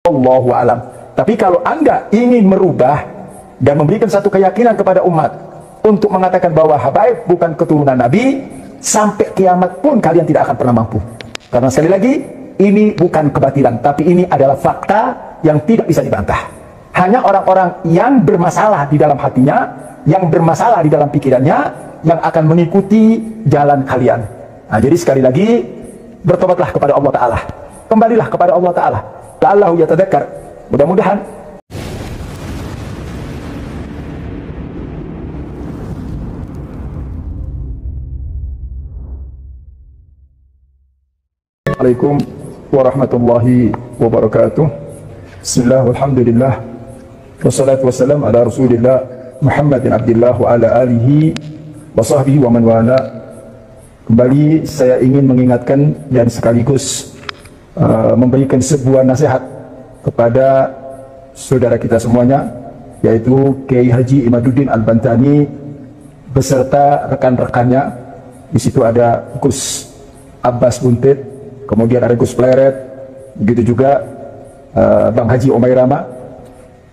Allahu alam. Tapi kalau Anda ingin merubah dan memberikan satu keyakinan kepada umat untuk mengatakan bahwa habaib bukan keturunan Nabi, sampai kiamat pun kalian tidak akan pernah mampu. Karena sekali lagi, ini bukan kebatilan, tapi ini adalah fakta yang tidak bisa dibantah. Hanya orang-orang yang bermasalah di dalam hatinya, yang bermasalah di dalam pikirannya, yang akan mengikuti jalan kalian. Nah, jadi sekali lagi, bertobatlah kepada Allah Ta'ala. Kembalilah kepada Allah Ta'ala. La'allahu yatadzakkar. Mudah-mudahan Assalamualaikum warahmatullahi wabarakatuh. Bismillah, walhamdulillah, wassalatu wassalam ala rasulillah Muhammadin abdillah wa ala alihi wa sahbihi wa man wala. Kembali saya ingin mengingatkan dan sekaligus memberikan sebuah nasihat kepada saudara kita semuanya, yaitu Kiai Haji Imaduddin Al-Bantani beserta rekan-rekannya. Di situ ada Gus Abbas Buntet, kemudian ada Gus Pleret, begitu juga Bang Haji Umairama,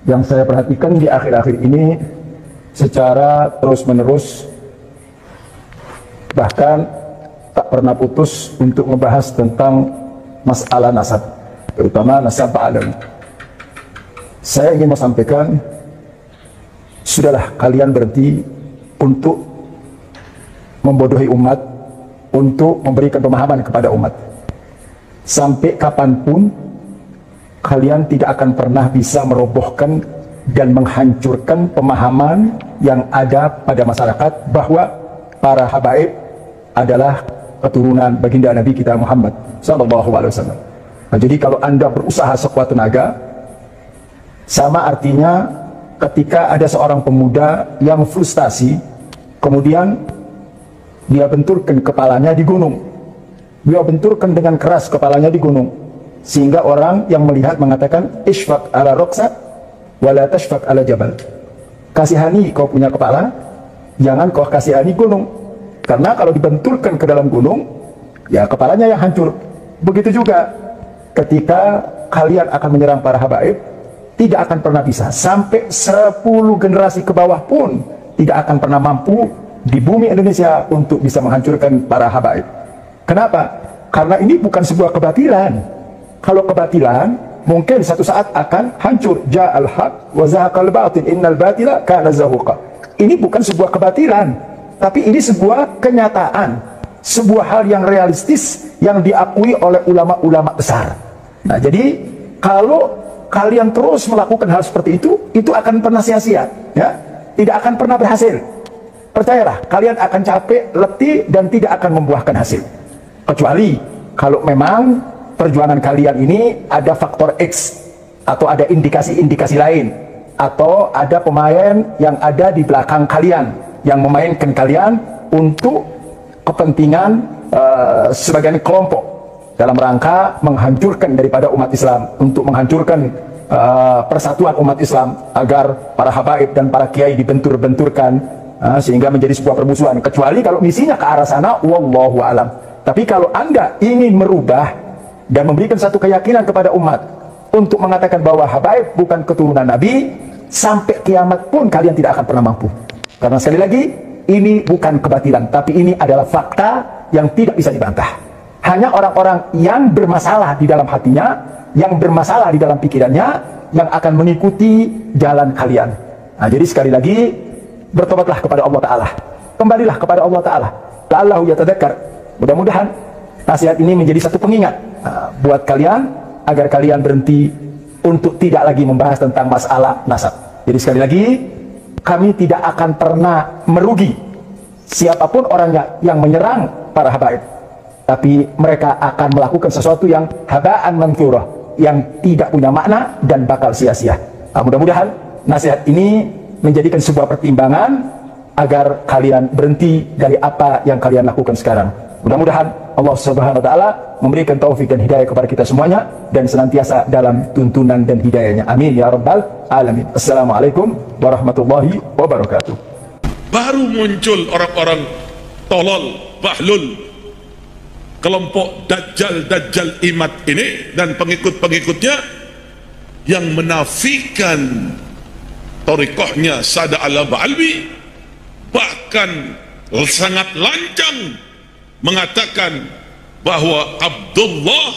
yang saya perhatikan di akhir-akhir ini secara terus-menerus, bahkan tak pernah putus untuk membahas tentang masalah nasab, terutama nasab Ba'alawi. Saya ingin menyampaikan, sudahlah kalian berhenti untuk membodohi umat, untuk memberikan pemahaman kepada umat. Sampai kapanpun kalian tidak akan pernah bisa merobohkan dan menghancurkan pemahaman yang ada pada masyarakat bahwa para habaib adalah keturunan baginda Nabi kita Muhammad SAW. Nah, jadi kalau Anda berusaha sekuat tenaga, sama artinya ketika ada seorang pemuda yang frustasi, kemudian dia benturkan kepalanya di gunung. Dia benturkan dengan keras kepalanya di gunung, sehingga orang yang melihat mengatakan, ishfaq ala roksa wala tashfaq ala jabal. Kasihani kau punya kepala, jangan kau kasihani gunung. Karena kalau dibenturkan ke dalam gunung, ya kepalanya yang hancur. Begitu juga ketika kalian akan menyerang para habaib, tidak akan pernah bisa. Sampai 10 generasi ke bawah pun tidak akan pernah mampu di bumi Indonesia untuk bisa menghancurkan para habaib. Kenapa? Karena ini bukan sebuah kebatilan. Kalau kebatilan, mungkin satu saat akan hancur. Ja'al haq wa zahaqal batil innal batila kana zahuqa. Ini bukan sebuah kebatilan, tapi ini sebuah kenyataan, sebuah hal yang realistis yang diakui oleh ulama-ulama besar. Nah, jadi kalau kalian terus melakukan hal seperti itu akan pernah sia-sia, ya, tidak akan pernah berhasil. Percayalah, kalian akan capek, letih, dan tidak akan membuahkan hasil. Kecuali kalau memang perjuangan kalian ini ada faktor X, atau ada indikasi-indikasi lain, atau ada pemain yang ada di belakang kalian yang memainkan kalian untuk kepentingan sebagian kelompok dalam rangka menghancurkan daripada umat Islam, untuk menghancurkan persatuan umat Islam, agar para habaib dan para kiai dibentur-benturkan sehingga menjadi sebuah permusuhan. Kecuali kalau misinya ke arah sana, wallahu alam. Tapi kalau Anda ingin merubah dan memberikan satu keyakinan kepada umat untuk mengatakan bahwa habaib bukan keturunan Nabi, sampai kiamat pun kalian tidak akan pernah mampu. Karena sekali lagi, ini bukan kebatilan, tapi ini adalah fakta yang tidak bisa dibantah. Hanya orang-orang yang bermasalah di dalam hatinya, yang bermasalah di dalam pikirannya, yang akan mengikuti jalan kalian. Nah, jadi sekali lagi, bertobatlah kepada Allah Ta'ala. Kembalilah kepada Allah Ta'ala. La'allahu yatadzakkar. Mudah-mudahan nasihat ini menjadi satu pengingat buat kalian, agar kalian berhenti untuk tidak lagi membahas tentang masalah nasab. Jadi sekali lagi, kami tidak akan pernah merugi siapapun orangnya yang menyerang para habaib, tapi mereka akan melakukan sesuatu yang haba'an manthurah, yang tidak punya makna dan bakal sia-sia. Mudah-mudahan nasihat ini menjadikan sebuah pertimbangan agar kalian berhenti dari apa yang kalian lakukan sekarang. Mudah-mudahan Allah Subhanahu wa Ta'ala memberikan taufik dan hidayah kepada kita semuanya, dan senantiasa dalam tuntunan dan hidayahnya. Amin ya rabbal alamin. Assalamualaikum warahmatullahi wabarakatuh. Baru muncul orang-orang tolol, bahlul, kelompok dajjal imat ini dan pengikut-pengikutnya yang menafikan thariqahnya Sada Al-Ba'alwi, bahkan sangat lancang mengatakan bahwa Abdullah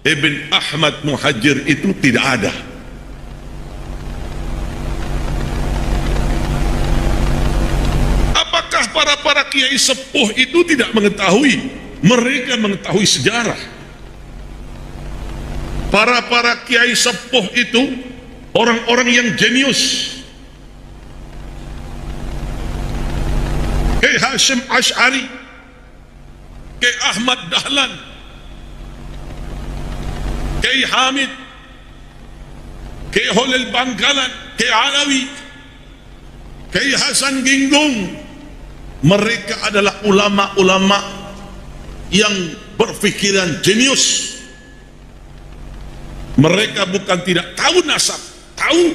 ibn Ahmad Muhajir itu tidak ada. Apakah para kiai sepuh itu tidak mengetahui? Mereka mengetahui sejarah. Para kiai sepuh itu orang-orang yang jenius. Kiai Hashim Ash'ari, Kiai Ahmad Dahlan, Kiai Hamid, Kiai Holil Bangkalan, Kiai Alawi, Kiai Hasan Ginggung. Mereka adalah ulama-ulama yang berpikiran jenius. Mereka bukan tidak tahu nasab, tahu.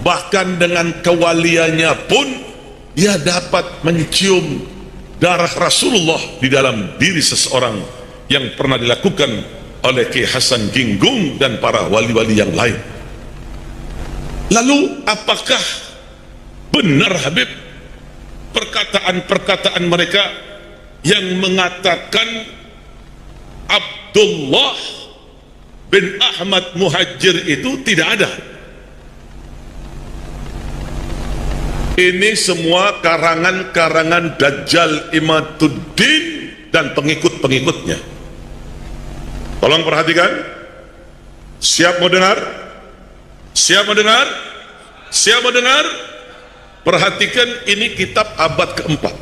Bahkan dengan kewaliannya pun dia dapat mencium darah Rasulullah di dalam diri seseorang, yang pernah dilakukan oleh Kiai Hasan Ginggung dan para wali-wali yang lain. Lalu apakah benar Habib perkataan-perkataan mereka yang mengatakan Abdullah bin Ahmad Muhajir itu tidak ada? Ini semua karangan-karangan Dajjal Imaduddin dan pengikut-pengikutnya. Tolong perhatikan. Siap mau dengar? Siap mau dengar? Siap mau dengar? Perhatikan, ini kitab abad keempat.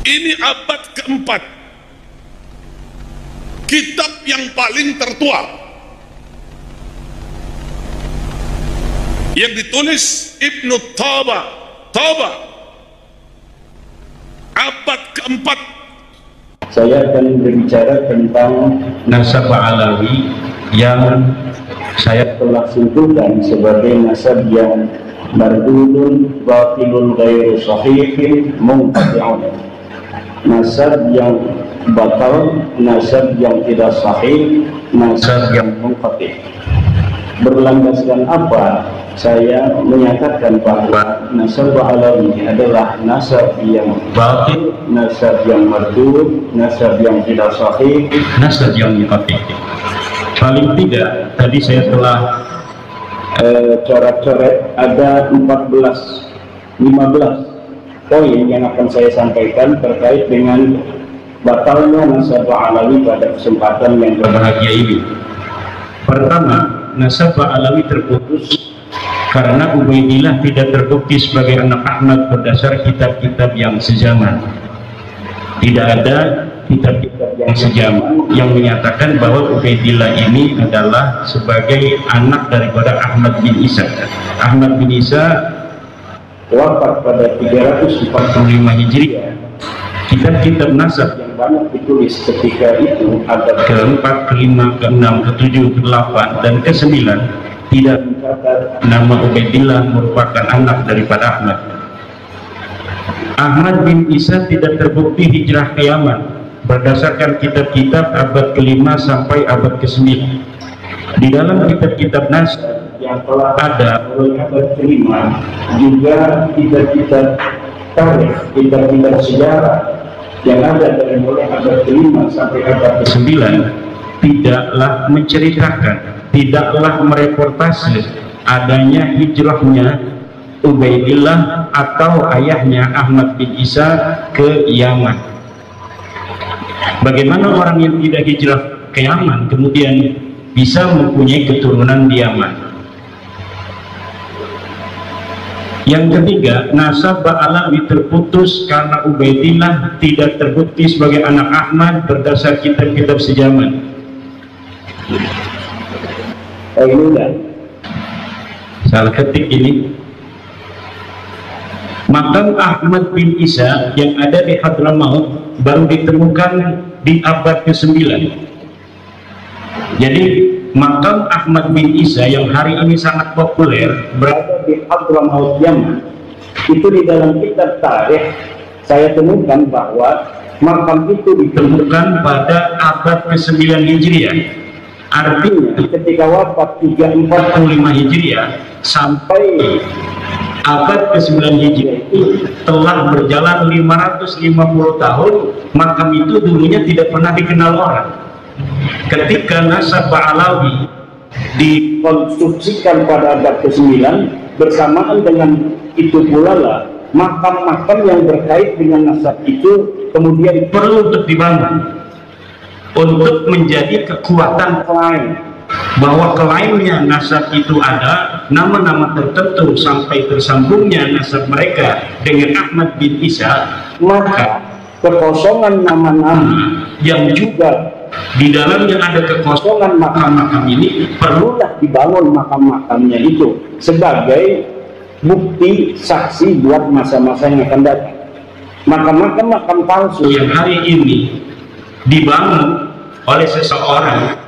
Ini abad keempat. Kitab yang paling tertua, yang ditulis Ibnu Taba, abad keempat. Saya akan berbicara tentang nasab Alawi yang saya telah simpulkan sebagai nasab yang mardudun, batilun, ghairu sahihin, munqati'un. Nasab yang batal, nasab yang tidak sahih, nasab yang munqati'. Berlandaskan apa saya menyatakan bahwa nasab Alawi adalah nasab yang batil, nasab yang mardud, nasab yang tidak sahih, nasab yang munqati'? Paling tidak tadi saya telah coret-coret ada 15 poin yang akan saya sampaikan terkait dengan batalnya nasab Alawi pada kesempatan yang berbahagia ini. Pertama, nasab Alawi terputus karena Ubaidillah tidak terbukti sebagai anak Ahmad berdasar kitab-kitab yang sejaman. Tidak ada kitab-kitab yang sejaman yang menyatakan bahwa Ubaidillah ini adalah sebagai anak daripada Ahmad bin Isa. Ahmad bin Isa wafat pada 345 Hijriah. Kitab-kitab nasab yang banyak ditulis ketika itu abad ke-4, ke-5, ke-6, ke-7, ke-8 dan ke-9 tidak mencatat nama Ubaidillah merupakan anak daripada Ahmad. Ahmad bin Isa tidak terbukti hijrah ke Yaman berdasarkan kitab-kitab abad ke-5 sampai abad ke-9. Di dalam kitab-kitab nasab yang telah ada oleh abad ke-5 juga kitab-kitab tarikh, kitab-kitab sejarah yang ada dari mulai abad ke-5 sampai abad ke-9 tidaklah menceritakan, tidaklah mereportase adanya hijrahnya Ubaidillah atau ayahnya Ahmad bin Isa ke Yaman. Bagaimana orang yang tidak hijrah ke Yaman kemudian bisa mempunyai keturunan di Yaman? Yang ketiga, nasab Alawi terputus karena Ubaidillah tidak terbukti sebagai anak Ahmad berdasar kitab-kitab sejaman. Salah ketik ini. Makam Ahmad bin Isa yang ada di Hadramaut baru ditemukan di abad ke-9. Jadi makam Ahmad bin Isa yang hari ini sangat populer berada di Hadramaut Yaman, itu di dalam kitab tarikh saya temukan bahwa makam itu ditemukan pada abad ke-9 Hijriah. Artinya ketika wafat 345 Hijriah sampai abad ke-9 Hijriah itu telah berjalan 550 tahun. Makam itu dulunya tidak pernah dikenal orang. Ketika nasab Ba'alawi dikonstruksikan pada abad ke-9, bersamaan dengan itu pula lah makam-makam yang berkait dengan nasab itu kemudian perlu untuk dibangun untuk menjadi kekuatan klaim bahwa klaimnya nasab itu ada nama-nama tertentu sampai tersambungnya nasab mereka dengan Ahmad bin Isa. Maka kekosongan nama-nama yang juga di dalamnya ada kekosongan makam-makam ini perlulah dibangun makam-makamnya itu sebagai bukti saksi buat masa-masa yang akan datang. Makam-makam palsu yang hari ini dibangun oleh seseorang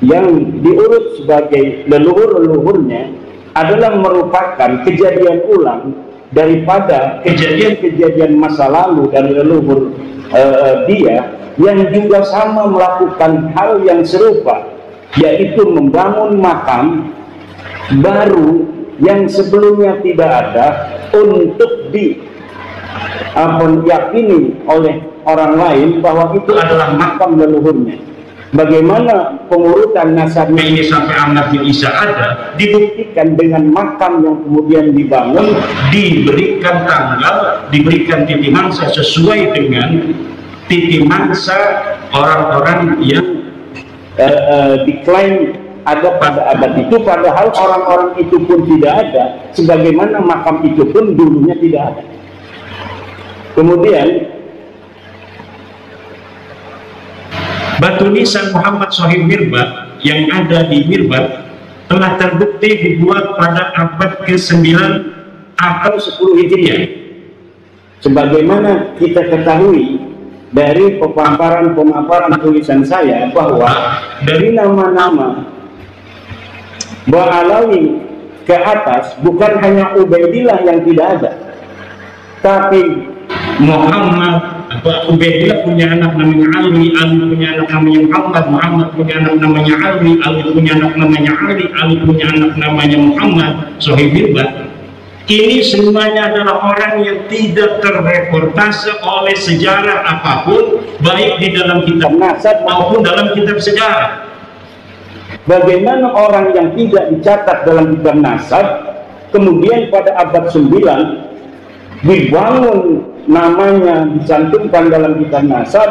yang diurut sebagai leluhur-leluhurnya adalah merupakan kejadian ulang daripada kejadian-kejadian masa lalu dari leluhur dia yang juga sama melakukan hal yang serupa, yaitu membangun makam baru yang sebelumnya tidak ada untuk diyakini oleh orang lain bahwa itu adalah makam leluhurnya. Bagaimana pengurutan nasabnya ini sampai Ahmad bin Isa ada dibuktikan dengan makam yang kemudian dibangun, diberikan tanggal, diberikan titik mangsa sesuai dengan titik mangsa orang-orang yang diklaim ada pada abad itu, padahal orang-orang itu pun tidak ada, sebagaimana makam itu pun dulunya tidak ada. Kemudian batu nisan Muhammad Shahib Mirbat yang ada di Mirbat telah terbukti dibuat pada abad ke-9 atau 10 Hijriah. Sebagaimana kita ketahui dari pemaparan tulisan saya bahwa dari nama-nama Ba'alawi ke atas bukan hanya Ubaidillah yang tidak ada, tapi Muhammad, Ubaidillah punya anak namanya Ali, Ali punya anak namanya Muhammad, Muhammad punya anak namanya Ali, Ali punya anak namanya Ali, Ali punya anak namanya Muhammad Shahib Mirbat. Ini semuanya adalah orang yang tidak terreportase oleh sejarah apapun, baik di dalam kitab nasab maupun dalam kitab sejarah. Bagaimana orang yang tidak dicatat dalam kitab nasab kemudian pada abad 9 dibangun namanya, dicantumkan dalam kitab nasab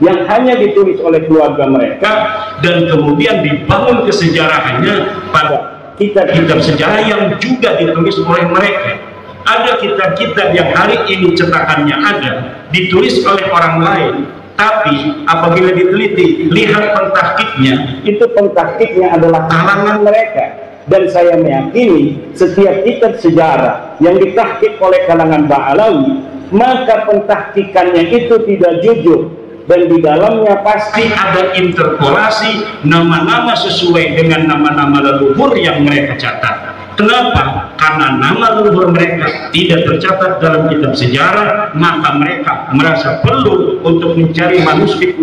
yang hanya ditulis oleh keluarga mereka, dan kemudian dibangun kesejarahannya pada kitab-kitab sejarah yang juga ditulis oleh mereka. Ada kitab-kitab yang hari ini cetakannya ada, ditulis oleh orang lain, tapi apabila diteliti, lihat pentahkiknya, itu pentahkiknya adalah kalangan mereka. Dan saya meyakini setiap kitab sejarah yang ditahkik oleh kalangan Ba'alawi, maka pentahkikannya itu tidak jujur, dan di dalamnya pasti ada interpolasi nama-nama sesuai dengan nama-nama leluhur yang mereka catat. Kenapa? Karena nama leluhur mereka tidak tercatat dalam kitab sejarah, maka mereka merasa perlu untuk mencari manuskrip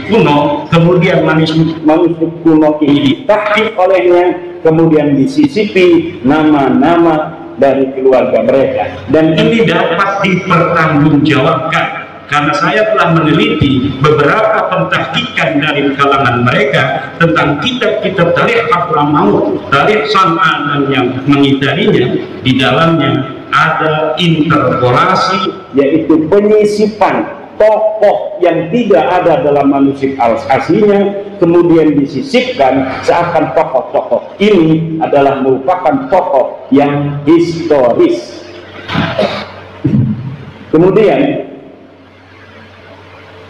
kuno, kemudian manuskrip kuno ini ditahkik olehnya, kemudian disisipi nama-nama dari keluarga mereka, dan ini dapat dipertanggungjawabkan karena saya telah meneliti beberapa pentahkikan dari kalangan mereka tentang kitab-kitab tarikh Hadramaut, tarikh San'a dan yang mengitarinya. Di dalamnya ada interpolasi, yaitu penyisipan tokoh yang tidak ada dalam manuskrip aslinya, kemudian disisipkan seakan tokoh-tokoh ini adalah merupakan tokoh yang historis. Kemudian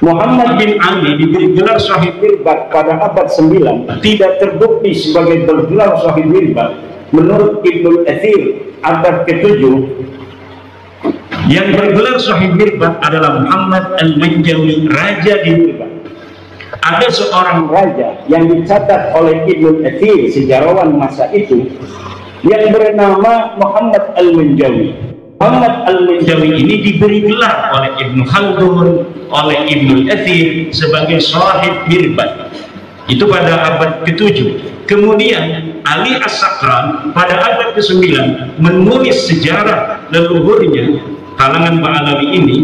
Muhammad bin Ali diberi gelar Shahib Mirbat pada abad 9 tidak terbukti sebagai bergelar Shahib Mirbat. Menurut Ibnu Athir abad ke-7, yang bergelar Shahib Mirbat adalah Muhammad Al-Manjawi, raja di Mirbat. Ada seorang raja yang dicatat oleh Ibnu Athir, sejarawan masa itu, yang bernama Muhammad Al-Manjawi. Muhammad Al-Minjawi ini diberi gelar oleh Ibnu Khaldun, oleh Ibnu Athir sebagai Shahid Mirbat. Itu pada abad ke-7. Kemudian Ali As-Sakran pada abad ke-9 menulis sejarah leluhurnya kalangan Ba'alawi ini,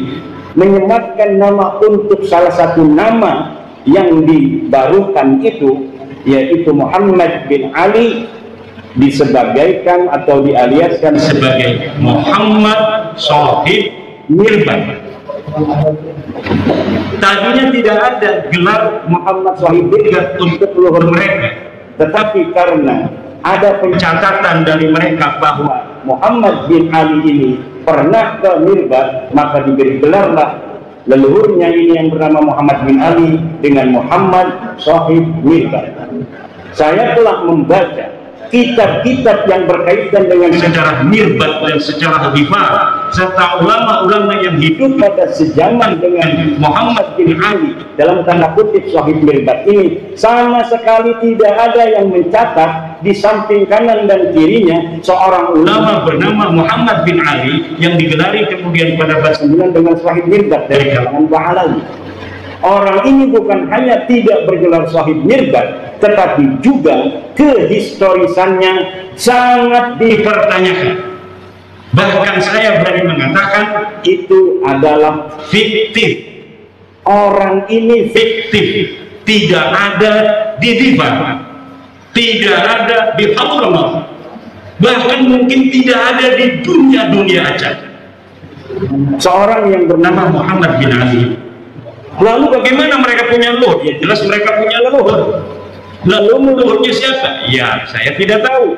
menyematkan nama untuk salah satu nama yang dibarukan itu, yaitu Muhammad bin Ali, disebagaikan atau dialiaskan sebagai Muhammad Shahid Mirbat. Tadinya tidak ada gelar Muhammad Shahid Mirbat untuk leluhur mereka, tetapi karena ada pencatatan dari mereka bahwa Muhammad bin Ali ini pernah ke Mirbat, maka diberi gelarlah leluhurnya ini yang bernama Muhammad bin Ali dengan Muhammad Shahid Mirbat. Saya telah membaca kitab-kitab yang berkaitan dengan sejarah Mirbat dan sejarah Dhifar, serta ulama-ulama yang hidup pada sejaman dengan Muhammad bin Ali dalam tanda kutip Shahid Mirbat ini, sama sekali tidak ada yang mencatat di samping kanan dan kirinya seorang ulama bernama Muhammad bin Ali yang digelari kemudian pada abad 9 dengan Shahid Mirbat dari kalangan Ba'alawi. Orang ini bukan hanya tidak bergelar Shahid Mirbat, tetapi juga kehistorisannya sangat dipertanyakan. Bahkan saya berani mengatakan itu adalah fiktif. Orang ini fiktif, tidak ada di Dhifar, tidak ada di Hadramawt, bahkan mungkin tidak ada di dunia aja. Seorang yang bernama Muhammad bin Ali. Lalu bagaimana mereka punya leluhur? Ya jelas mereka punya leluhur. Lalu leluhurnya siapa? Ya saya tidak tahu.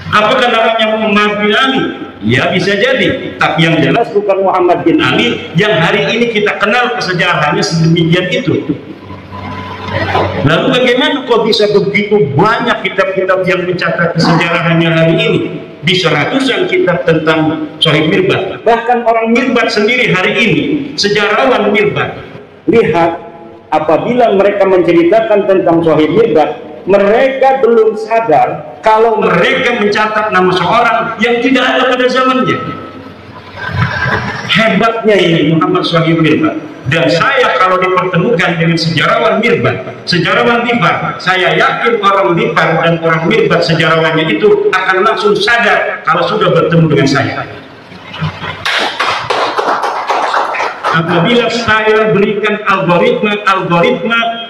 Apakah namanya Muhammad bin Ali? Ya bisa jadi. Tapi yang jelas bukan Muhammad bin Ali yang hari ini kita kenal kesejarahannya sedemikian itu. Lalu bagaimana kok bisa begitu banyak kitab-kitab yang mencatat kesejarahannya hari ini? Bisa ratusan kitab tentang Shahid Mirbat. Bahkan orang Mirbat sendiri hari ini, sejarawan Mirbat, lihat, apabila mereka menceritakan tentang Shahid Mirbat, mereka belum sadar kalau mereka mencatat nama seorang yang tidak ada pada zamannya. Hebatnya ini Muhammad Shahid Mirbat. Dan saya kalau dipertemukan dengan sejarawan Mirbat, sejarawan Dhifar, saya yakin orang Dhifar dan orang Mirbat sejarawannya itu akan langsung sadar kalau sudah bertemu dengan saya. Apabila saya berikan algoritma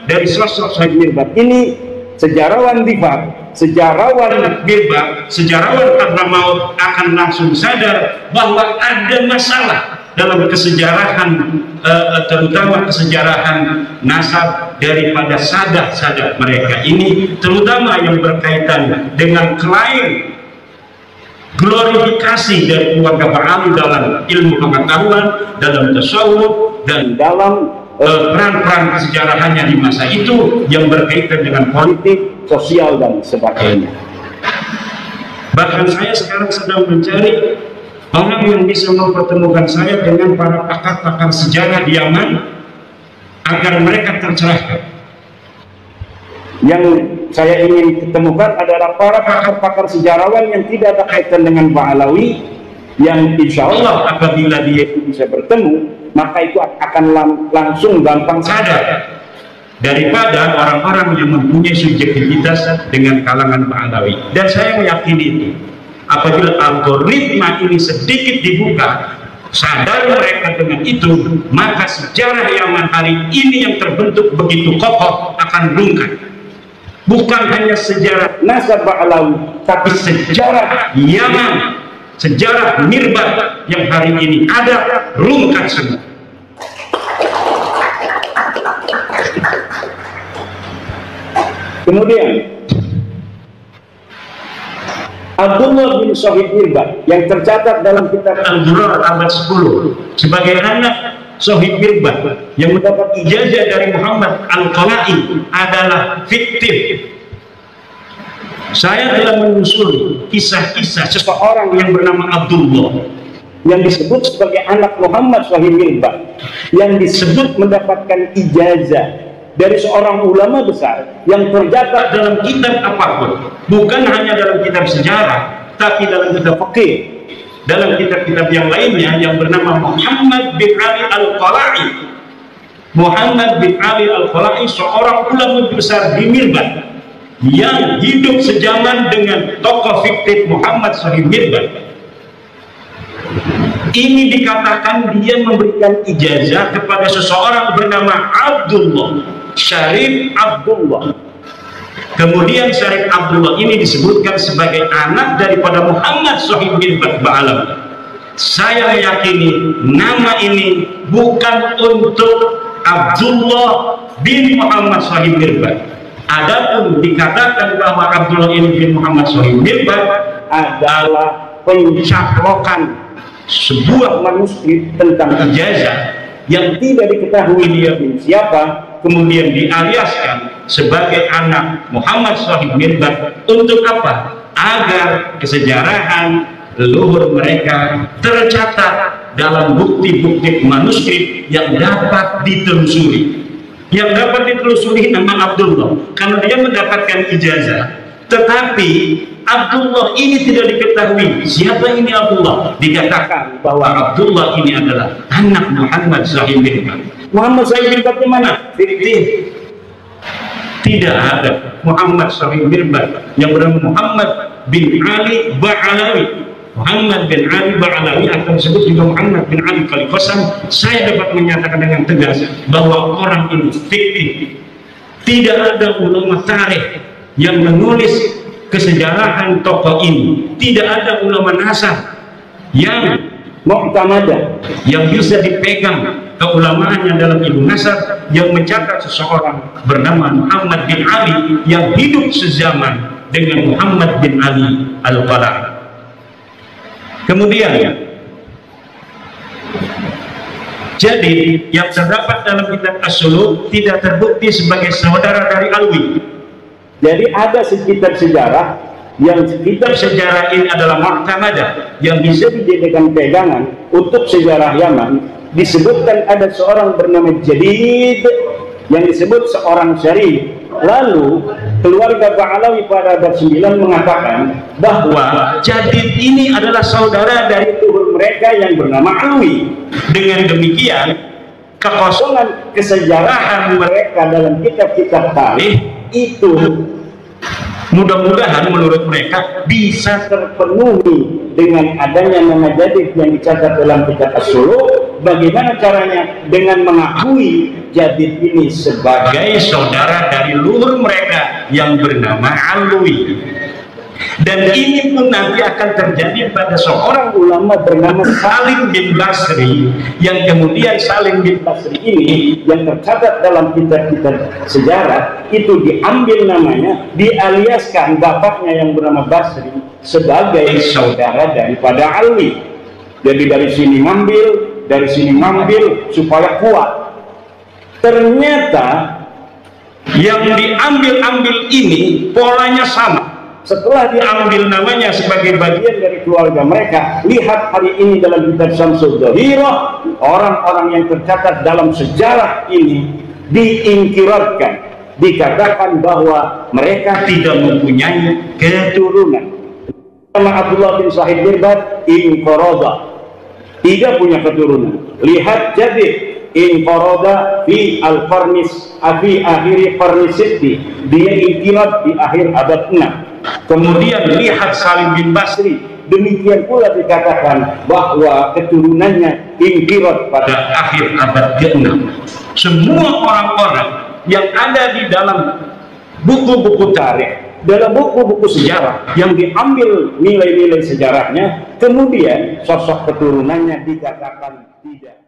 dari sosok Shahid Mirbat ini, sejarawan Dhifar, sejarawan Mirbat, sejarawan Hadramawt akan langsung sadar bahwa ada masalah dalam kesejarahan, terutama kesejarahan nasab daripada sadat-sadat mereka ini, terutama yang berkaitan dengan klaim glorifikasi dari keluarga Ba'alawi dalam ilmu pengetahuan, dalam tasawuf, dan dalam peran-peran kesejarahannya di masa itu yang berkaitan dengan politik, sosial, dan sebagainya. Bahkan saya sekarang sedang mencari orang yang bisa mempertemukan saya dengan para pakar-pakar sejarah di Yaman agar mereka tercerahkan. Yang saya ingin ketemukan adalah para pakar-pakar sejarawan yang tidak ada kaitan dengan Ba'alawi, yang insya Allah apabila dia itu bisa bertemu, maka itu akan langsung gampang sadar daripada orang-orang yang mempunyai subjektivitas dengan kalangan Ba'alawi. Dan saya meyakini itu, apabila algoritma ini sedikit dibuka, sadar mereka dengan itu, maka sejarah Yaman hari ini yang terbentuk begitu kokoh akan rungkat. Bukan hanya sejarah nasab Ba'alawi, tapi sejarah Yaman, sejarah Mirbat yang hari ini ada, rungkat semua. Kemudian Abdullah bin Shahid Mirbat yang tercatat dalam kitab Al-Durar abad 10 sebagai anak Shahid Mirbat yang mendapat ijazah dari Muhammad Al-Qala'i adalah fiktif. Saya telah menyusuri kisah-kisah seseorang yang bernama Abdullah yang disebut sebagai anak Muhammad Shahid Mirbat, yang disebut mendapatkan ijazah dari seorang ulama besar yang tercatat dalam kitab apapun, bukan hanya dalam kitab sejarah, tapi dalam kitab fikih, dalam kitab-kitab yang lainnya yang bernama Muhammad bin Ali Al-Qala'i. Muhammad bin Ali Al-Qala'i seorang ulama besar di Mirbat yang hidup sejaman dengan tokoh fiktif Muhammad Sahib Mirbat. Ini dikatakan dia memberikan ijazah kepada seseorang bernama Abdullah, Syarif Abdullah. Kemudian Syarif Abdullah ini disebutkan sebagai anak daripada Muhammad Sahib Mirbat Ba'alawi. Saya meyakini nama ini bukan untuk Abdullah bin Muhammad Sahib Mirbat. Adapun dikatakan bahwa Abdullah ini bin Muhammad Sahib Mirbat adalah pencaplokan sebuah manuskrip tentang ijazah yang tidak diketahui dia bin siapa, kemudian dialiaskan sebagai anak Muhammad Sahib Mirbat. Untuk apa? Agar kesejarahan leluhur mereka tercatat dalam bukti-bukti manuskrip yang dapat ditelusuri. Yang dapat ditelusuri nama Abdullah karena dia mendapatkan ijazah, tetapi Abdullah ini tidak diketahui siapa ini Abdullah. Dikatakan bahwa Abdullah ini adalah anak Muhammad Sahib Mirbat. Muhammad Sahib Mirbat di mana? Fiktif. Tidak ada Muhammad Sahib Mirbat yang bernama Muhammad bin Ali Ba'alawi. Muhammad bin Ali Ba'alawi akan disebut juga Muhammad bin Ali Khalifah. Saya dapat menyatakan dengan tegas bahwa orang ini fiktif. Tidak ada ulama tarikh yang menulis kesejarahan tokoh ini. Tidak ada ulama nasab yang mu'tamadah yang bisa dipegang keulamaannya dalam ilmu nasab yang mencatat seseorang bernama Muhammad bin Ali yang hidup sezaman dengan Muhammad bin Ali Al-Qala'i. Kemudian, jadi yang terdapat dalam kitab As-Suluk tidak terbukti sebagai saudara dari Alwi. Jadi ada kitab sejarah yang kitab sejarah ini adalah mu'tamadah yang bisa dijadikan pegangan untuk sejarah Yaman. Disebutkan ada seorang bernama Jadid yang disebut seorang syarif. Lalu keluarga Ba'alawi pada abad 9 mengatakan bahwa Jadid ini adalah saudara dari leluhur mereka yang bernama Alwi. Dengan demikian kekosongan kesejarahan mereka dalam kitab-kitab tarikh itu mudah-mudahan menurut mereka bisa terpenuhi dengan adanya nama Jadid yang dicatat dalam kitab As-Suluk. Bagaimana caranya? Dengan mengakui Jadid ini sebagai saudara dari leluhur mereka yang bernama Alwi. Dan ini pun nanti akan terjadi pada seorang ulama bernama Salim bin Basri, yang kemudian Salim bin Basri ini yang tercatat dalam kitab-kitab sejarah itu diambil namanya, dialiaskan bapaknya yang bernama Basri sebagai saudara daripada Alwi. Jadi dari sini ngambil supaya kuat. Ternyata yang diambil ini polanya sama. Setelah diambil namanya sebagai bagian dari keluarga mereka, lihat hari ini dalam kitab Syamsul Dhahirah, orang-orang yang tercatat dalam sejarah ini diingkirkan, dikatakan bahwa mereka tidak mempunyai keturunan. Nama Abdullah bin Sahib Mirbat inqarada, tidak punya keturunan. Lihat Jadid inqarada fi al-qarnis fi akhir qarnis sitti, dia ingkirat di akhir abad 6. Kemudian lihat Salim bin Basri, demikian pula dikatakan bahwa keturunannya ingkirat pada akhir abad ke-6. Semua orang-orang yang ada di dalam buku-buku tarikh, dalam buku-buku sejarah yang diambil nilai-nilai sejarahnya, kemudian sosok keturunannya dikatakan tidak.